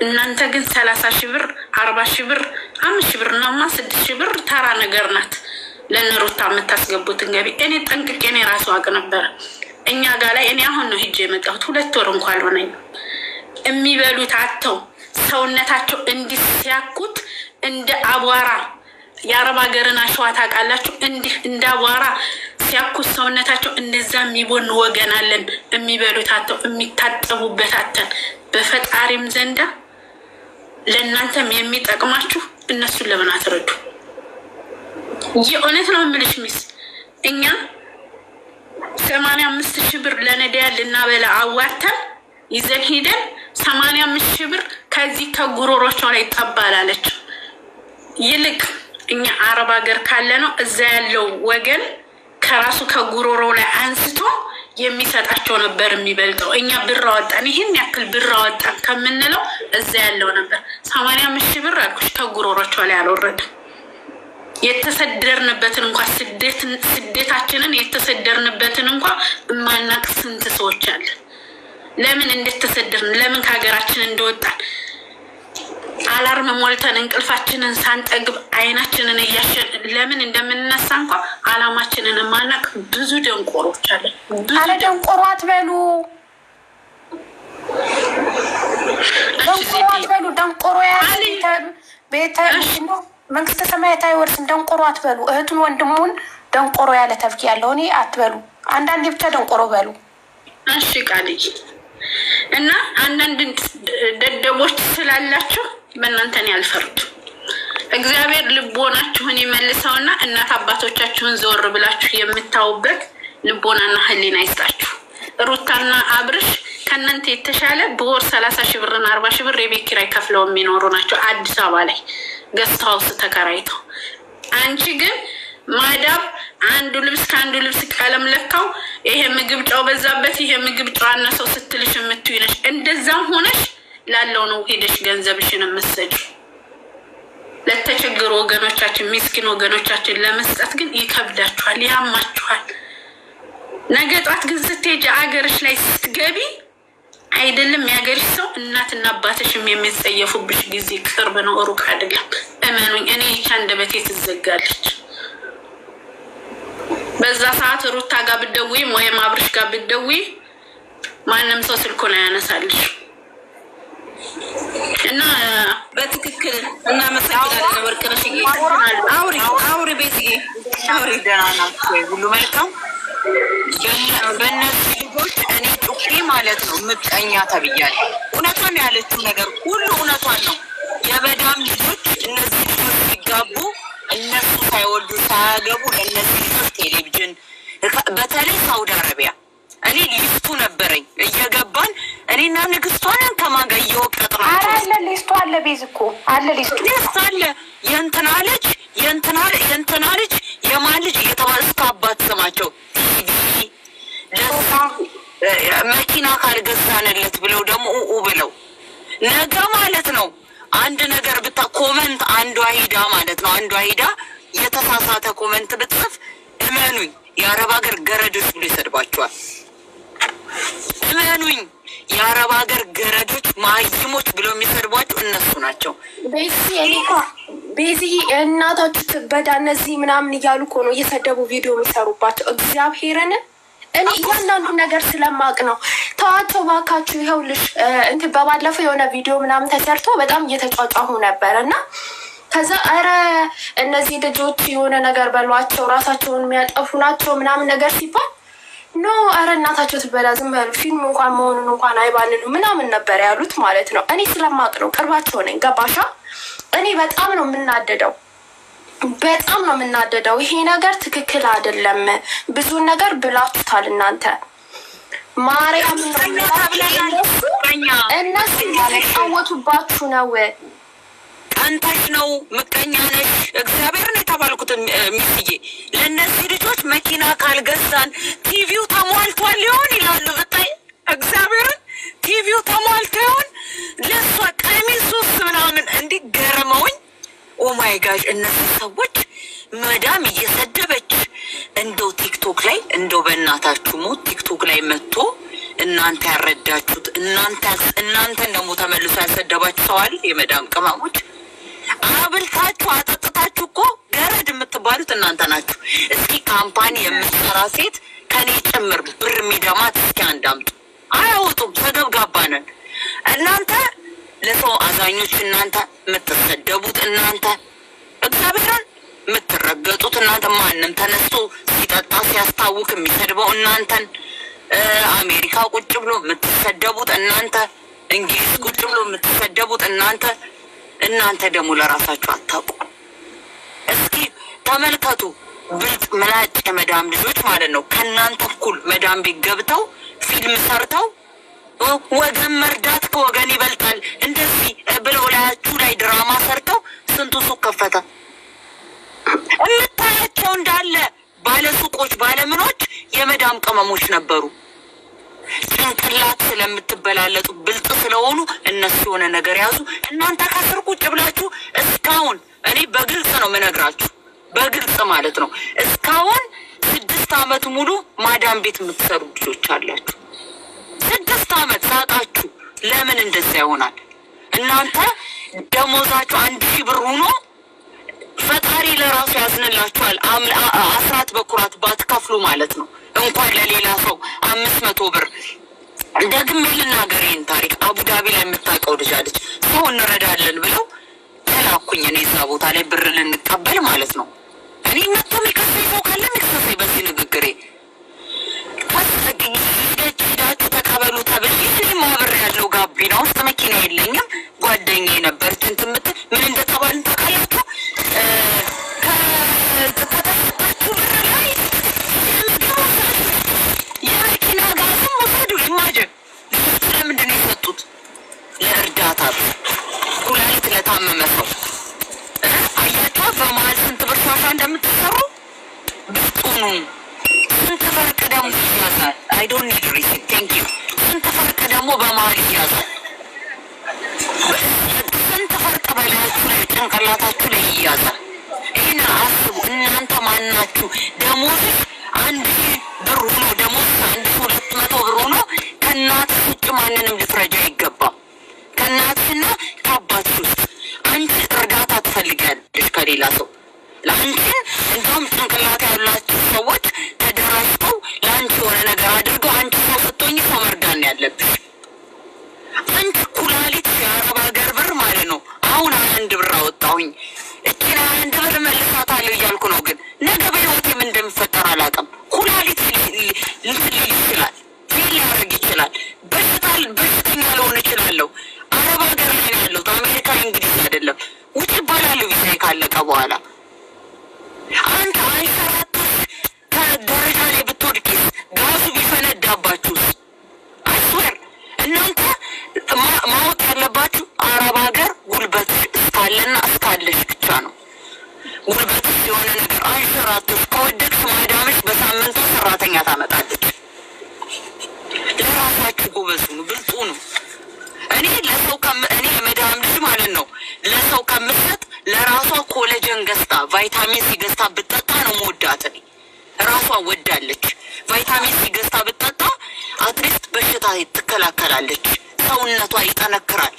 እናንተ ግን 30,000 ብር 40,000 ብር 5,000 ብር ነውማ 6,000 ብር ተራ ነገር ናት ለነሩታ የምታስገቡትን ገቢ። እኔ ጠንቅቄ እኔ ራሱ አውቅ ነበር። እኛ ጋር ላይ እኔ አሁን ነው ሂጄ የመጣሁት 2 ወር እንኳን አልሆነኝ። የሚበሉት አጥተው ሰውነታቸው እንዲህ ሲያኩት እንደ አቧራ የአረብ ሀገርን አሸዋ ታውቃላችሁ? እንዲህ እንደ አቧራ ሲያኩት ሰውነታቸው እንደዛ የሚቦን ወገን አለን። የሚበሉት አጥተው የሚታጠቡበት አጥተን በፈጣሪም ዘንዳ ለእናንተም የሚጠቅማችሁ እነሱን ለምን አትረዱ? የእውነት ነው የምልሽ ሚስ እኛ 85,000 ብር ለነዳያን ልናበላ አዋተን ይዘን ሄደን 85,000 ብር ከዚህ ከጉሮሮቸው ላይ ጠባላለች። ይልቅ እኛ አረብ ሀገር ካለ ነው እዛ ያለው ወገን ከራሱ ከጉሮሮ ላይ አንስቶ የሚሰጣቸው ነበር የሚበልጠው። እኛ ብር አወጣን ይህን ያክል ብር አወጣን ከምንለው እዛ ያለው ነበር። 85,000 ብር አልኩሽ ከጉሮሮቸው ላይ አልወረድም። የተሰደርንበትን እንኳን ስደታችንን የተሰደርንበትን እንኳን እማናቅ ስንት ሰዎች አለን። ለምን እንደተሰደርን ለምን ከሀገራችን እንደወጣን አላርም ሞልተን እንቅልፋችንን ሳንጠግብ አይናችንን እያሸን ለምን እንደምንነሳ እንኳን አላማችንን እማናቅ ብዙ ደንቆሮች አለን። አረ ደንቆሮ አትበሉ፣ ደንቆሮ አትበሉ። ደንቆሮ ቤተ መንግስተ ሰማያት አይወርስም። ደንቆሮ አትበሉ። እህቱን ወንድሙን ደንቆሮ ያለ ተብኪ ያለው እኔ አትበሉ። አንዳንዴ ብቻ ደንቆሮ በሉ። እሺ ቃልይ እና አንዳንድ ደደቦች ስላላችሁ በእናንተን ያልፈርዱ። እግዚአብሔር ልቦናችሁን ይመልሰውና እናት አባቶቻችሁን ዘወር ብላችሁ የምታዩበት ልቦናና ሕሊና ይስጣችሁ። ሩታና አብርሽ ከእናንተ የተሻለ በወር 30,000 ብርና 40,000 ብር የቤት ኪራይ ከፍለው የሚኖሩ ናቸው አዲስ አበባ ላይ ገስት ሃውስ ተከራይተው። አንቺ ግን ማዳም አንዱ ልብስ ከአንዱ ልብስ ቀለም ለካው ይሄ ምግብ ጨው በዛበት ይሄ ምግብ ጨው አነሰው ስትልሽ የምትይ ነሽ። እንደዛም ሆነሽ ላለው ነው ሄደሽ ገንዘብሽን የምትሰጪው። ለተቸገሩ ወገኖቻችን ሚስኪን ወገኖቻችን ለመስጠት ግን ይከብዳችኋል፣ ያማችኋል። ነገ ጧት ግን ስትሄጂ አገርሽ ላይ ስትገቢ አይደለም ያገርሽ ሰው እናትና አባትሽም የሚጸየፉብሽ ጊዜ ቅርብ ነው፣ ሩቅ አይደለም። እመኑኝ። እኔ አንደበቴ ትዘጋለች። በዛ ሰዓት ሩታ ጋር ብትደውይም ወይም አብርሽ ጋር ብትደውይ ማንም ሰው ስልኩን አያነሳልሽ። እና በትክክል እናመሰግናለን። ወርቅነሽ አውሪ ቤትዬ አውሪ። ደህና ናችሁ? ሁሉ መልካም። በእነዚህ ልጆች እኔ ጩቄ ማለት ነው ምቀኛ ተብያለሁ። እውነቷን ያለችው ነገር ሁሉ እውነቷን ነው። የበዳም ልጆች እነዚህ ልጆች ሲጋቡ እነሱ ሳይወልዱ ሳያገቡ ለእነዚህ ልጆች ቴሌቪዥን፣ በተለይ ሳውዲ አረቢያ እኔ ሊስቱ ነበረኝ እየገባን እኔና ንግስቷን ከማን ጋር እየወቀጥን አለ ሊስቱ አለ ቤዝ እኮ አለ ሊስቱ አለ። የእንትና ልጅ የእንትና ልጅ የማን ልጅ እየተባለ እስከ አባት ስማቸው መኪና ካልገዛንለት ብለው ደግሞ ብለው ነገ ማለት ነው አንድ ነገር ብታ ኮመንት አንዷ ሂዳ ማለት ነው አንዷ ሂዳ የተሳሳተ ኮመንት ብትጽፍ እመኑኝ የአረብ ሀገር ገረዶች ብሎ ይሰድባቸዋል። እመኑኝ የአረብ ሀገር ገረዶች ማይሞች ብለው የሚሰድቧቸው እነሱ ናቸው። ቤዚ እናታችሁ ትበዳ እነዚህ ምናምን እያሉ እኮ ነው እየሰደቡ ቪዲዮ የሚሰሩባቸው። እግዚአብሔርን እኔ እያንዳንዱ ነገር ስለማቅ ነው። ተዋቸው ባካችሁ። ይኸውልሽ እንትን በባለፈው የሆነ ቪዲዮ ምናምን ተሰርቶ በጣም እየተጫጫሁ ነበር እና ከዛ ኧረ እነዚህ ልጆች የሆነ ነገር በሏቸው ራሳቸውን የሚያጠፉ ናቸው ምናምን ነገር ሲባል ኖ ኧረ እናታቸው ትበላ ዝም በሉ ፊልም እንኳን መሆኑን እንኳን አይባልሉ ምናምን ነበር ያሉት ማለት ነው። እኔ ስለማቅ ነው ቅርባቸው ነኝ። ገባሻ? እኔ በጣም ነው የምናደደው፣ በጣም ነው የምናደደው። ይሄ ነገር ትክክል አይደለም። ብዙ ነገር ብላችሁታል እናንተ። ማርያም እነሱ ያጫወቱባችሁ ነው። አንተሽ ነው ምቀኛ ነሽ። እግዚአብሔርን የተባልኩትን ሚስዬ ለእነዚህ ልጆች መኪና ካልገዛን ቲቪው ተሟልቷል ሊሆን ይላሉ። ብታይ እግዚአብሔርን ቲቪው ተሟልቶ ይሆን ለእሷ ቀሚስ ሱስ ምናምን እንዲገረመውኝ። ኦማይ ጋሽ እነዚህ ሰዎች መዳም እየሰደበች እንደው ቲክቶክ ላይ እንደው በእናታችሁ ሞት ቲክቶክ ላይ መጥቶ እናንተ ያረዳችሁት እናንተን ደግሞ ተመልሶ ያሰደባችሁ ሰው አለ። የመዳም ቅመሞች አብልታችሁ አጠጥታችሁ እኮ ገረድ የምትባሉት እናንተ ናችሁ። እስኪ ካምፓኒ የምትሰራ ሴት ከኔ ጭምር ብር የሚደማት እስኪ አንዳምጡ። አያወጡም። ተገብጋባነን። እናንተ ለሰው አዛኞች፣ እናንተ የምትሰደቡት፣ እናንተ እግዚአብሔርን የምትረገጡት እናንተ። ማንም ተነስቶ ሲጠጣ ሲያስታውክ የሚሰድበው እናንተን። አሜሪካ ቁጭ ብሎ የምትሰደቡት እናንተ። እንግሊዝ ቁጭ ብሎ የምትሰደቡት እናንተ። እናንተ ደግሞ ለራሳችሁ አታውቁ። እስኪ ተመልከቱ። ብልጥ ምላጭ የመዳም ልጆች ማለት ነው ከእናንተ እኩል መዳም ቤት ገብተው ፊልም ሰርተው ወገን መርዳት ከወገን ይበልጣል እንደዚህ ብለው ላያችሁ ላይ ድራማ ሰርተው ስንቱ ሱቅ ከፈተ። የምታያቸው እንዳለ ባለሱቆች ባለምኖች የመዳም ቅመሞች ነበሩ። ጭንቅላት ስለምትበላለጡ ብልጥ ስለሆኑ እነሱ የሆነ ነገር ያዙ። እናንተ ከስር ቁጭ ብላችሁ እስካሁን እኔ በግልጽ ነው የምነግራችሁ፣ በግልጽ ማለት ነው። እስካሁን 6 ዓመት ሙሉ ማዳም ቤት የምትሰሩ ልጆች አላችሁ። 6 ዓመት ሳቃችሁ። ለምን እንደዛ ይሆናል? እናንተ ደሞዛችሁ 1000 ብር ሆኖ ፈጣሪ ለራሱ ያዝንላችኋል። አስራት በኩራት ባትከፍሉ ማለት ነው። እንኳን ለሌላ ሰው 500 ብር። ደግሜ ልናገር ይህን ታሪክ። አቡዳቢ ላይ የምታውቀው ልጅ አለች። ሰው እንረዳለን ብለው ተላኩኝ። እኔ እዛ ቦታ ላይ ብር ልንቀበል ማለት ነው። እኔ መጥቶ የሚከሰኝ ሰው ካለ የሚከሰኝ በዚህ ንግግሬ ሄዳችሁ ተቀበሉ ተብል ማህበር ያለው ጋቢና ውስጥ መኪና የለኝም። ጓደኛዬ ነበረች እንትን የምትል ምን እንደተባልን ታውቃላችሁ? ከተሰጣችሁ ብር ላይ የመኪና ጋዝም ውሰዱ። ኢማጅን ለምንድን ነው የሰጡት? ለእርዳታ ኩላሊት ለታመመ ሰው። አያቸው በመሀል ስንት ብር ሻሻ እንደምትሰሩ ብጡኑ። ስንት ፈርቅ ደግሞ ይያዛል። አይ ዶንት ኒድ ሪሲት ቴንክ ዩ። ስንት ፈርቅ ደግሞ በመሀል ይያዛል። ስንት ፈርቅ በላያችሁ ላይ ጭንቅላታችሁ ላይ ይያዛል። ይህን አስቡ። እናንተ ማናችሁ? ደሞዝሽ 1000 ብር ሆኖ ደሞዝ 1200 ብር ሆኖ ከእናትሽ ውጭ ማንንም ልትረጃ አይገባም። ከእናትሽና ከአባትሽ ውስጥ አንቺ እርዳታ ትፈልጊያለሽ ከሌላ ሰው። ለአንቺን እንደውም ጭንቅላት ያላችሁ ሰዎች ተደራጅተው ለአንቺ የሆነ ነገር አድርገው አንቺ ሰው ስትሆኝ ሰው መርዳን ያለብሽ። አንቺ ኩላሊት የአረብ ሀገር ብር ማለት ነው። አሁን 1 ብር አወጣሁኝ። እቺን 1 ብር መልሳታለሁ እያልኩ ነው። ግን ነገ በህይወቴ ምን እንደሚፈጠር አላውቅም። ኩላሊት ሊል ይችላል፣ ፌል ሊያደርግ ይችላል። በሽተኛ ልሆን እችላለሁ። አረብ ሀገር ላይ ያለሁት አሜሪካ፣ እንግሊዝ አይደለም። ውጭ ይባላለሁ ቪዛዬ ካለቀ በኋላ። አንተ አንሸራተሽ ከደረጃ ላይ ብትወድቂስ? ጋዙ ቢፈነዳባችሁስ? አይስዌር እናንተ ማወቅ ያለባችሁ አረብ ሀገር ጉልበትሽ እስካለና እስካለሽ ብቻ ነው። ጉልበትሽ የሆነ ነገር አንሸራተሽ ከወደቅሽ ማዳምሽ በሳምንቱ ሰራተኛ ታመጣለች። ለራሳችሁ ጎበዙ ነው፣ ብልጡ ነው። እኔ የመዳም ልጅ ማለት ነው ለሰው ከምትሰጥ ለራሷ ኮሌጅን ገዝታ ቫይታሚን ሲ ገዝታ ብትጠጣ ነው መወዳት። እኔ ራሷ ወዳለች። ቫይታሚን ሲ ገዝታ ብትጠጣ አትሊስት በሽታ ትከላከላለች፣ ሰውነቷ ይጠነክራል።